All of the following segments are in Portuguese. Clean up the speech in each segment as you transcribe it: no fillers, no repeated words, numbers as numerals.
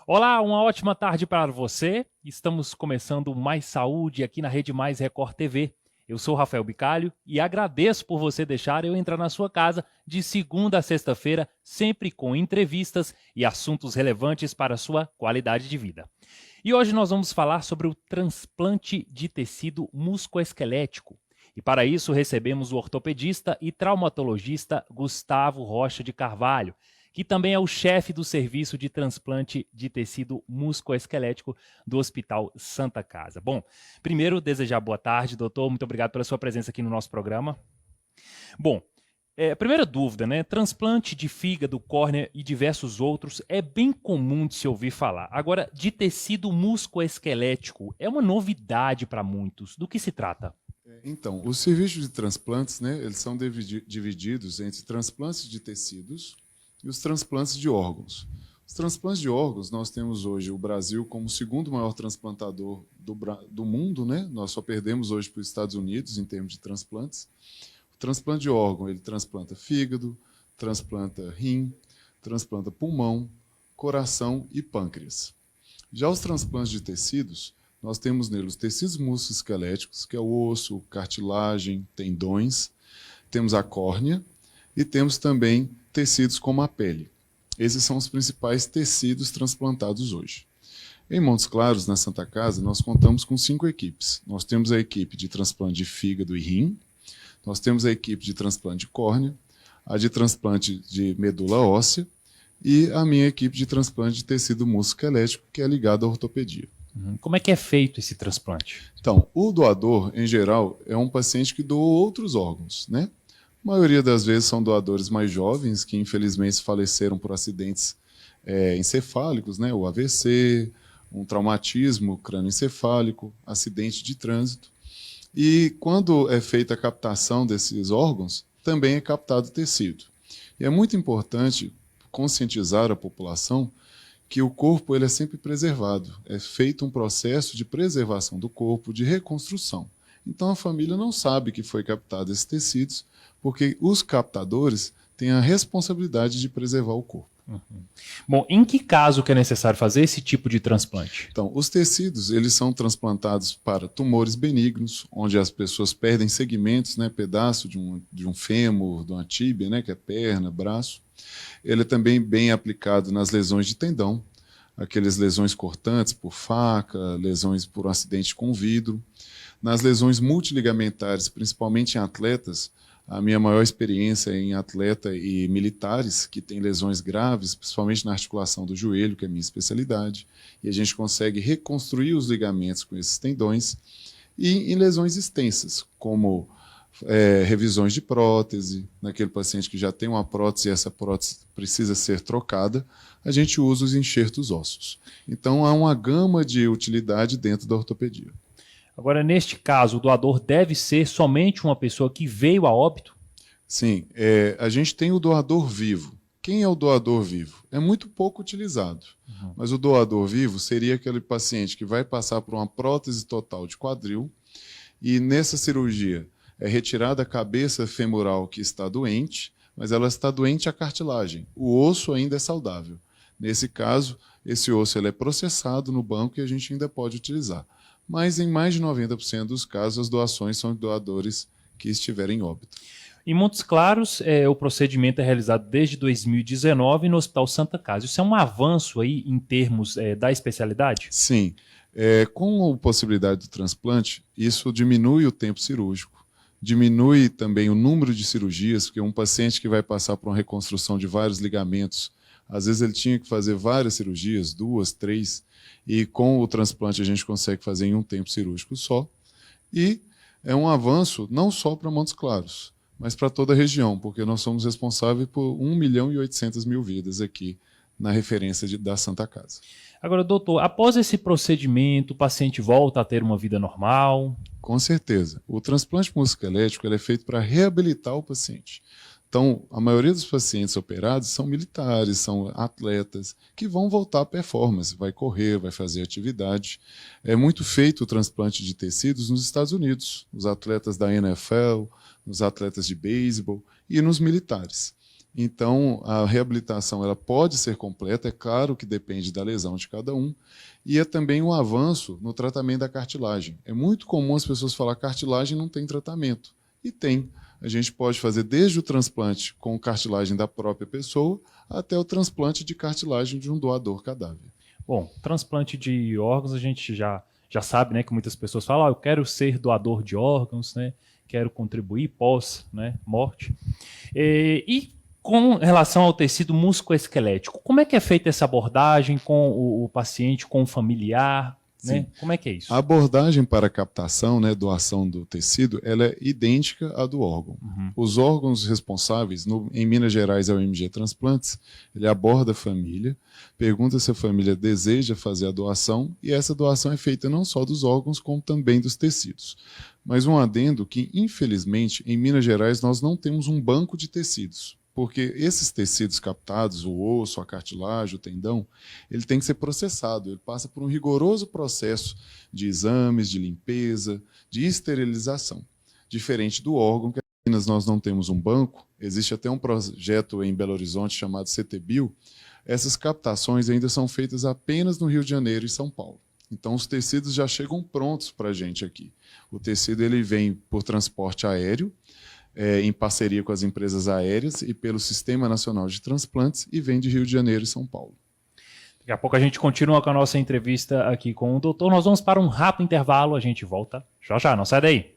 Olá, uma ótima tarde para você. Estamos começando Mais Saúde aqui na Rede Mais Record TV. Eu sou Rafael Bicalho e agradeço por você deixar eu entrar na sua casa de segunda a sexta-feira, sempre com entrevistas e assuntos relevantes para a sua qualidade de vida. E hoje nós vamos falar sobre o transplante de tecido musculoesquelético. E para isso recebemos o ortopedista e traumatologista Gustavo Rocha de Carvalho, que também é o chefe do serviço de transplante de tecido musculoesquelético do Hospital Santa Casa. Bom, primeiro desejar boa tarde, doutor, muito obrigado pela sua presença aqui no nosso programa. Bom, primeira dúvida, né? Transplante de fígado, córnea e diversos outros é bem comum de se ouvir falar. Agora, de tecido musculoesquelético é uma novidade para muitos. Do que se trata? Então, os serviços de transplantes, né, eles são divididos entre transplantes de tecidos e os transplantes de órgãos. Os transplantes de órgãos, nós temos hoje o Brasil como o segundo maior transplantador do mundo, né? Nós só perdemos hoje para os Estados Unidos em termos de transplantes. O transplante de órgão, ele transplanta fígado, transplanta rim, transplanta pulmão, coração e pâncreas. Já os transplantes de tecidos, nós temos neles tecidos musculoesqueléticos, que é o osso, cartilagem, tendões, temos a córnea e temos também tecidos como a pele. Esses são os principais tecidos transplantados hoje. Em Montes Claros, na Santa Casa, nós contamos com 5 equipes. Nós temos a equipe de transplante de fígado e rim, nós temos a equipe de transplante de córnea, a de transplante de medula óssea e a minha equipe de transplante de tecido musculoesquelético, que é ligada à ortopedia. Como é que é feito esse transplante? Então, o doador, em geral, é um paciente que doou outros órgãos, né? A maioria das vezes são doadores mais jovens que, infelizmente, faleceram por acidentes encefálicos, né? O AVC, um traumatismo crânioencefálico, acidente de trânsito. E quando é feita a captação desses órgãos, também é captado tecido. E é muito importante conscientizar a população que o corpo ele é sempre preservado. É feito um processo de preservação do corpo, de reconstrução. Então a família não sabe que foi captado esses tecidos, porque os captadores têm a responsabilidade de preservar o corpo. Bom, em que caso que é necessário fazer esse tipo de transplante? Então, os tecidos eles são transplantados para tumores benignos, onde as pessoas perdem segmentos, né, pedaço de um fêmur, de uma tíbia, né, que é perna, braço. Ele é também bem aplicado nas lesões de tendão, aquelas lesões cortantes por faca, lesões por um acidente com vidro. Nas lesões multiligamentares, principalmente em atletas, a minha maior experiência é em atleta e militares que têm lesões graves, principalmente na articulação do joelho, que é a minha especialidade, e a gente consegue reconstruir os ligamentos com esses tendões, e em lesões extensas, como revisões de prótese, naquele paciente que já tem uma prótese e essa prótese precisa ser trocada, a gente usa os enxertos ósseos. Então há uma gama de utilidade dentro da ortopedia. Agora, neste caso, o doador deve ser somente uma pessoa que veio a óbito? Sim, a gente tem o doador vivo. Quem é o doador vivo? É muito pouco utilizado, mas o doador vivo seria aquele paciente que vai passar por uma prótese total de quadril e nessa cirurgia é retirada a cabeça femoral que está doente, mas ela está doente a cartilagem. O osso ainda é saudável. Nesse caso, esse osso ele é processado no banco e a gente ainda pode utilizar. Mas em mais de 90% dos casos, as doações são de doadores que estiverem em óbito. Em Montes Claros, o procedimento é realizado desde 2019 no Hospital Santa Casa. Isso é um avanço aí em termos da especialidade? Sim. Com a possibilidade do transplante, isso diminui o tempo cirúrgico, diminui também o número de cirurgias, porque um paciente que vai passar por uma reconstrução de vários ligamentos, às vezes ele tinha que fazer várias cirurgias, 2, 3, e com o transplante a gente consegue fazer em um tempo cirúrgico só. E é um avanço não só para Montes Claros, mas para toda a região, porque nós somos responsáveis por 1.800.000 vidas aqui na referência da Santa Casa. Agora, doutor, após esse procedimento, o paciente volta a ter uma vida normal? Com certeza. O transplante musculoesquelético é feito para reabilitar o paciente. Então, a maioria dos pacientes operados são militares, são atletas, que vão voltar à performance, vai correr, vai fazer atividade. É muito feito o transplante de tecidos nos Estados Unidos, os atletas da NFL, nos atletas de beisebol e nos militares. Então, a reabilitação ela pode ser completa, é claro que depende da lesão de cada um, e é também um avanço no tratamento da cartilagem. É muito comum as pessoas falar que cartilagem não tem tratamento, e tem. A gente pode fazer desde o transplante com cartilagem da própria pessoa até o transplante de cartilagem de um doador cadáver. Bom, transplante de órgãos a gente já sabe, né, que muitas pessoas falam, eu quero ser doador de órgãos, né, quero contribuir pós, né, morte. E com relação ao tecido musculoesquelético, como é que é feita essa abordagem com o paciente, com o familiar? Né? Como é que é isso? A abordagem para a captação, né, doação do tecido, ela é idêntica à do órgão. Os órgãos responsáveis, em Minas Gerais é o MG Transplantes, ele aborda a família, pergunta se a família deseja fazer a doação, e essa doação é feita não só dos órgãos, como também dos tecidos. Mas um adendo que, infelizmente, em Minas Gerais nós não temos um banco de tecidos. Porque esses tecidos captados, o osso, a cartilagem, o tendão, ele tem que ser processado. Ele passa por um rigoroso processo de exames, de limpeza, de esterilização. Diferente do órgão, que em Minas nós não temos um banco, existe até um projeto em Belo Horizonte chamado CTBio. Essas captações ainda são feitas apenas no Rio de Janeiro e São Paulo. Então os tecidos já chegam prontos para a gente aqui. O tecido ele vem por transporte aéreo, em parceria com as empresas aéreas e pelo Sistema Nacional de Transplantes, e vem de Rio de Janeiro e São Paulo. Daqui a pouco a gente continua com a nossa entrevista aqui com o doutor. Nós vamos para um rápido intervalo, a gente volta já, não sai daí.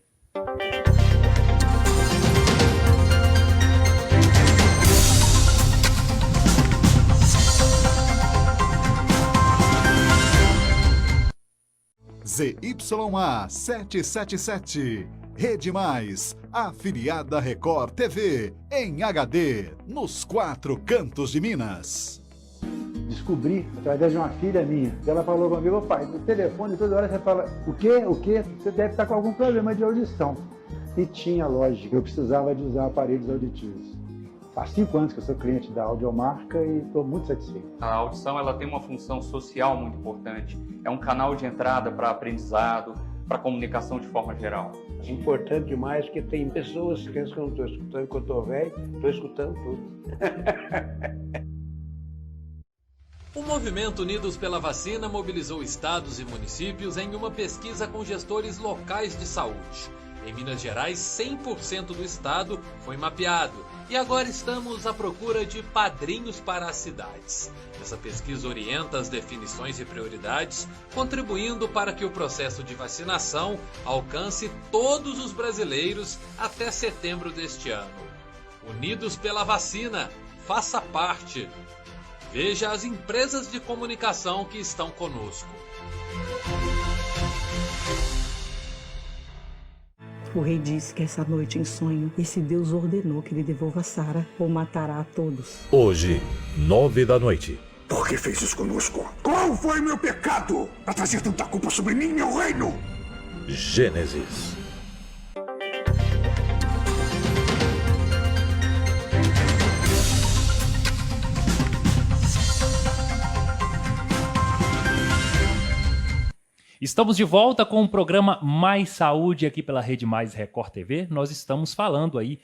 ZYA 777, Rede Mais, afiliada Record TV, em HD, nos 4 cantos de Minas. Descobri, através de uma filha minha, ela falou comigo, pai, no telefone toda hora você fala, o quê? Você deve estar com algum problema de audição. E tinha lógica, eu precisava de usar aparelhos auditivos. Faz 5 anos que eu sou cliente da Audiomarca e estou muito satisfeito. A audição ela tem uma função social muito importante. É um canal de entrada para aprendizado, para comunicação de forma geral. É importante demais porque tem pessoas que pensam que eu não estou escutando, que eu estou velho, estou escutando tudo. O movimento Unidos pela Vacina mobilizou estados e municípios em uma pesquisa com gestores locais de saúde. Em Minas Gerais, 100% do estado foi mapeado e agora estamos à procura de padrinhos para as cidades. Essa pesquisa orienta as definições de prioridades, contribuindo para que o processo de vacinação alcance todos os brasileiros até setembro deste ano. Unidos pela Vacina, faça parte. Veja as empresas de comunicação que estão conosco. O rei disse que essa noite em sonho, esse Deus ordenou que ele devolva Sara ou matará a todos. Hoje, 21h. Por que fez isso conosco? Qual foi meu pecado para trazer tanta culpa sobre mim e meu reino? Gênesis. Estamos de volta com o programa Mais Saúde aqui pela Rede Mais Record TV. Nós estamos falando aí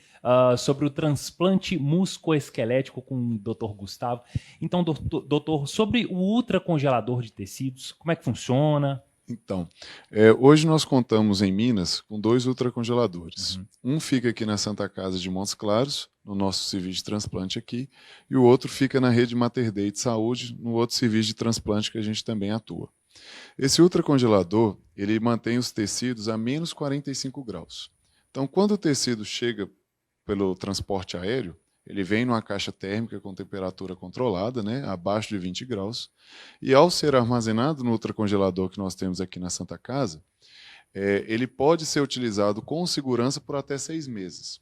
sobre o transplante musculoesquelético com o Dr. Gustavo. Então, doutor, sobre o ultracongelador de tecidos, como é que funciona? Então, hoje nós contamos em Minas com 2 ultracongeladores. Um fica aqui na Santa Casa de Montes Claros, no nosso serviço de transplante aqui, e o outro fica na Rede Mater Dei de Saúde, no outro serviço de transplante que a gente também atua. Esse ultracongelador, ele mantém os tecidos a menos 45 graus. Então, quando o tecido chega pelo transporte aéreo, ele vem numa caixa térmica com temperatura controlada, né, abaixo de 20 graus, e ao ser armazenado no ultracongelador que nós temos aqui na Santa Casa, ele pode ser utilizado com segurança por até 6 meses.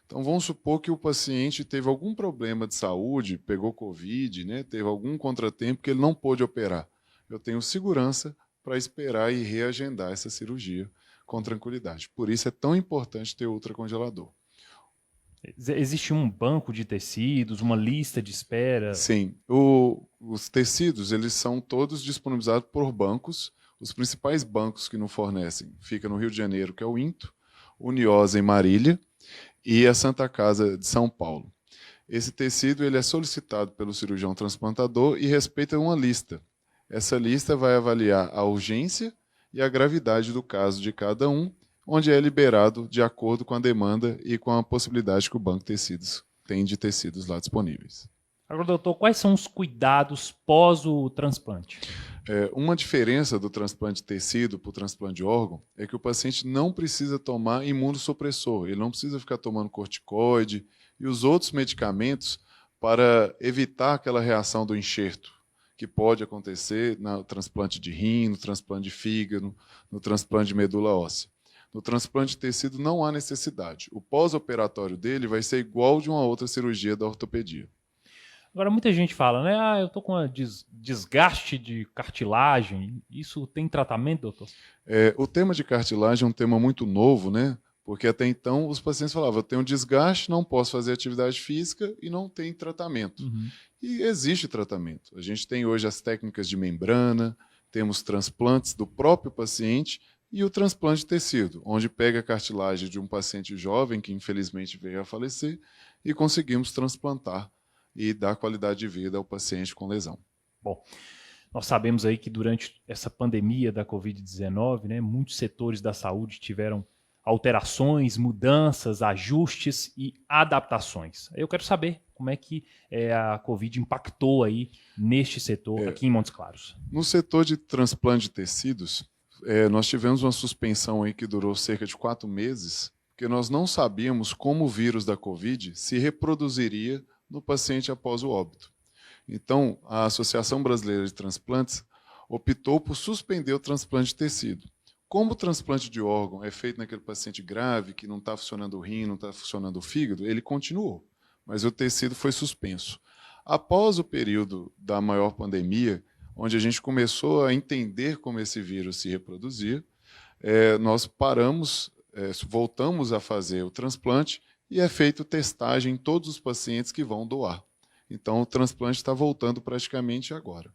Então, vamos supor que o paciente teve algum problema de saúde, pegou Covid, né, teve algum contratempo que ele não pôde operar. Eu tenho segurança para esperar e reagendar essa cirurgia com tranquilidade. Por isso é tão importante ter ultracongelador. Existe um banco de tecidos, uma lista de espera? Sim. Os tecidos eles são todos disponibilizados por bancos. Os principais bancos que nos fornecem fica no Rio de Janeiro, que é o INTO, Uniosa em Marília e a Santa Casa de São Paulo. Esse tecido ele é solicitado pelo cirurgião transplantador e respeita uma lista. Essa lista vai avaliar a urgência e a gravidade do caso de cada um, onde é liberado de acordo com a demanda e com a possibilidade que o banco de tecidos tem de tecidos lá disponíveis. Agora, doutor, quais são os cuidados pós o transplante? Uma diferença do transplante de tecido para o transplante de órgão é que o paciente não precisa tomar imunossupressor, ele não precisa ficar tomando corticoide e os outros medicamentos para evitar aquela reação do enxerto, que pode acontecer no transplante de rim, no transplante de fígado, no transplante de medula óssea. No transplante de tecido não há necessidade. O pós-operatório dele vai ser igual de uma outra cirurgia da ortopedia. Agora, muita gente fala, né? Eu tô com desgaste de cartilagem. Isso tem tratamento, doutor? O tema de cartilagem é um tema muito novo, né? Porque até então os pacientes falavam, eu tenho desgaste, não posso fazer atividade física e não tem tratamento. Uhum. E existe tratamento. A gente tem hoje as técnicas de membrana, temos transplantes do próprio paciente e o transplante de tecido, onde pega a cartilagem de um paciente jovem que infelizmente veio a falecer e conseguimos transplantar e dar qualidade de vida ao paciente com lesão. Bom, nós sabemos aí que durante essa pandemia da Covid-19, né, muitos setores da saúde tiveram alterações, mudanças, ajustes e adaptações. Eu quero saber como é que a Covid impactou aí neste setor aqui em Montes Claros. No setor de transplante de tecidos, nós tivemos uma suspensão aí que durou cerca de 4 meses, porque nós não sabíamos como o vírus da Covid se reproduziria no paciente após o óbito. Então, a Associação Brasileira de Transplantes optou por suspender o transplante de tecido. Como o transplante de órgão é feito naquele paciente grave, que não está funcionando o rim, não está funcionando o fígado, ele continuou, mas o tecido foi suspenso. Após o período da maior pandemia, onde a gente começou a entender como esse vírus se reproduzia, nós paramos, voltamos a fazer o transplante e é feito testagem em todos os pacientes que vão doar. Então, o transplante está voltando praticamente agora.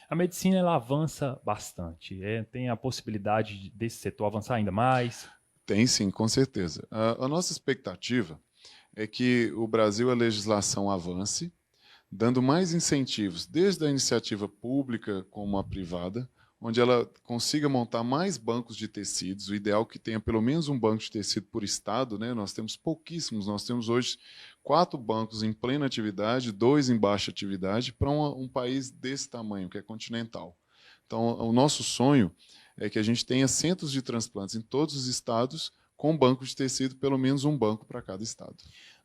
A medicina ela avança bastante. Tem a possibilidade desse setor avançar ainda mais? Tem sim, com certeza. A nossa expectativa é que o Brasil, a legislação avance, dando mais incentivos, desde a iniciativa pública como a privada, onde ela consiga montar mais bancos de tecidos. O ideal é que tenha pelo menos um banco de tecido por estado, né? Nós temos pouquíssimos, nós temos hoje 4 bancos em plena atividade, 2 em baixa atividade, para um país desse tamanho, que é continental. Então, o nosso sonho é que a gente tenha centros de transplantes em todos os estados, com banco de tecido, pelo menos um banco para cada estado.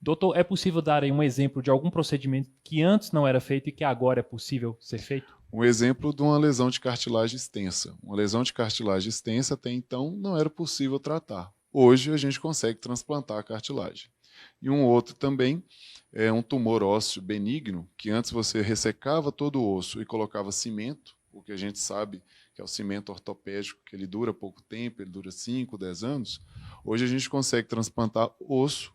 Doutor, é possível dar aí um exemplo de algum procedimento que antes não era feito e que agora é possível ser feito? Um exemplo de uma lesão de cartilagem extensa. Uma lesão de cartilagem extensa até então não era possível tratar. Hoje a gente consegue transplantar a cartilagem. E um outro também é um tumor ósseo benigno, que antes você ressecava todo o osso e colocava cimento, porque a gente sabe que é o cimento ortopédico, que ele dura pouco tempo, ele dura 5, 10 anos. Hoje a gente consegue transplantar osso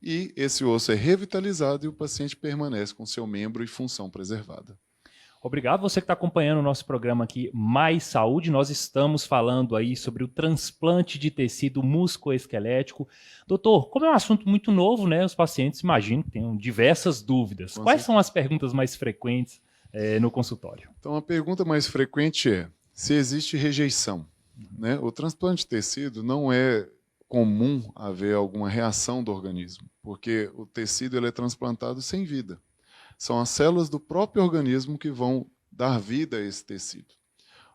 e esse osso é revitalizado e o paciente permanece com seu membro e função preservada. Obrigado você que está acompanhando o nosso programa aqui, Mais Saúde. Nós estamos falando aí sobre o transplante de tecido musculoesquelético. Doutor, como é um assunto muito novo, né? Os pacientes, imagino, tenham diversas dúvidas. Quais são as perguntas mais frequentes no consultório? Então, a pergunta mais frequente é se existe rejeição, né? O transplante de tecido não é comum haver alguma reação do organismo, porque o tecido ele é transplantado sem vida. São as células do próprio organismo que vão dar vida a esse tecido.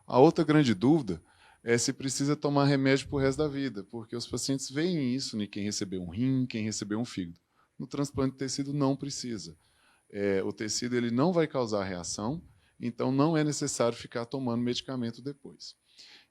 A outra grande dúvida é se precisa tomar remédio para o resto da vida, porque os pacientes veem isso em quem recebeu um rim, quem recebeu um fígado. No transplante de tecido não precisa. O tecido ele não vai causar reação, então não é necessário ficar tomando medicamento depois.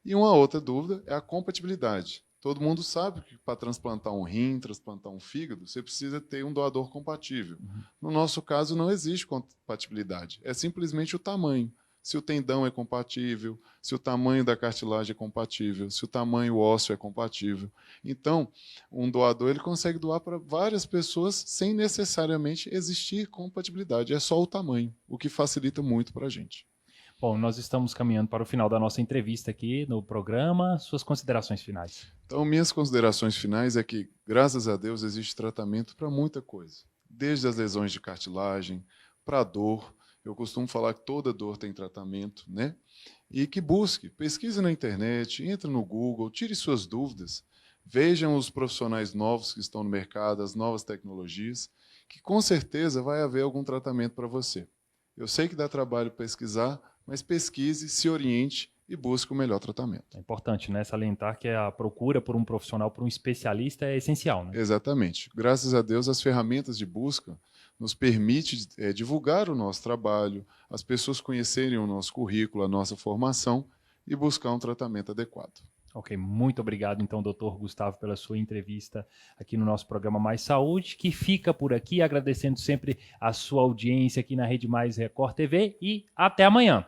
E uma outra dúvida é a compatibilidade. Todo mundo sabe que para transplantar um rim, transplantar um fígado, você precisa ter um doador compatível. No nosso caso, não existe compatibilidade. É simplesmente o tamanho. Se o tendão é compatível, se o tamanho da cartilagem é compatível, se o tamanho ósseo é compatível. Então, um doador ele consegue doar para várias pessoas sem necessariamente existir compatibilidade. É só o tamanho, o que facilita muito para a gente. Bom, nós estamos caminhando para o final da nossa entrevista aqui no programa. Suas considerações finais. Então, minhas considerações finais é que, graças a Deus, existe tratamento para muita coisa. desde as lesões de cartilagem, para a dor. Eu costumo falar que toda dor tem tratamento, né? E que busque, pesquise na internet, entre no Google, tire suas dúvidas, vejam os profissionais novos que estão no mercado, as novas tecnologias, que com certeza vai haver algum tratamento para você. Eu sei que dá trabalho pesquisar, mas pesquise, se oriente e busque o melhor tratamento. É importante, né, salientar que a procura por um profissional, por um especialista é essencial, né? Exatamente. Graças a Deus, as ferramentas de busca nos permitem divulgar o nosso trabalho, as pessoas conhecerem o nosso currículo, a nossa formação e buscar um tratamento adequado. Ok, muito obrigado, então, doutor Gustavo, pela sua entrevista aqui no nosso programa Mais Saúde, que fica por aqui, agradecendo sempre a sua audiência aqui na Rede Mais Record TV e até amanhã.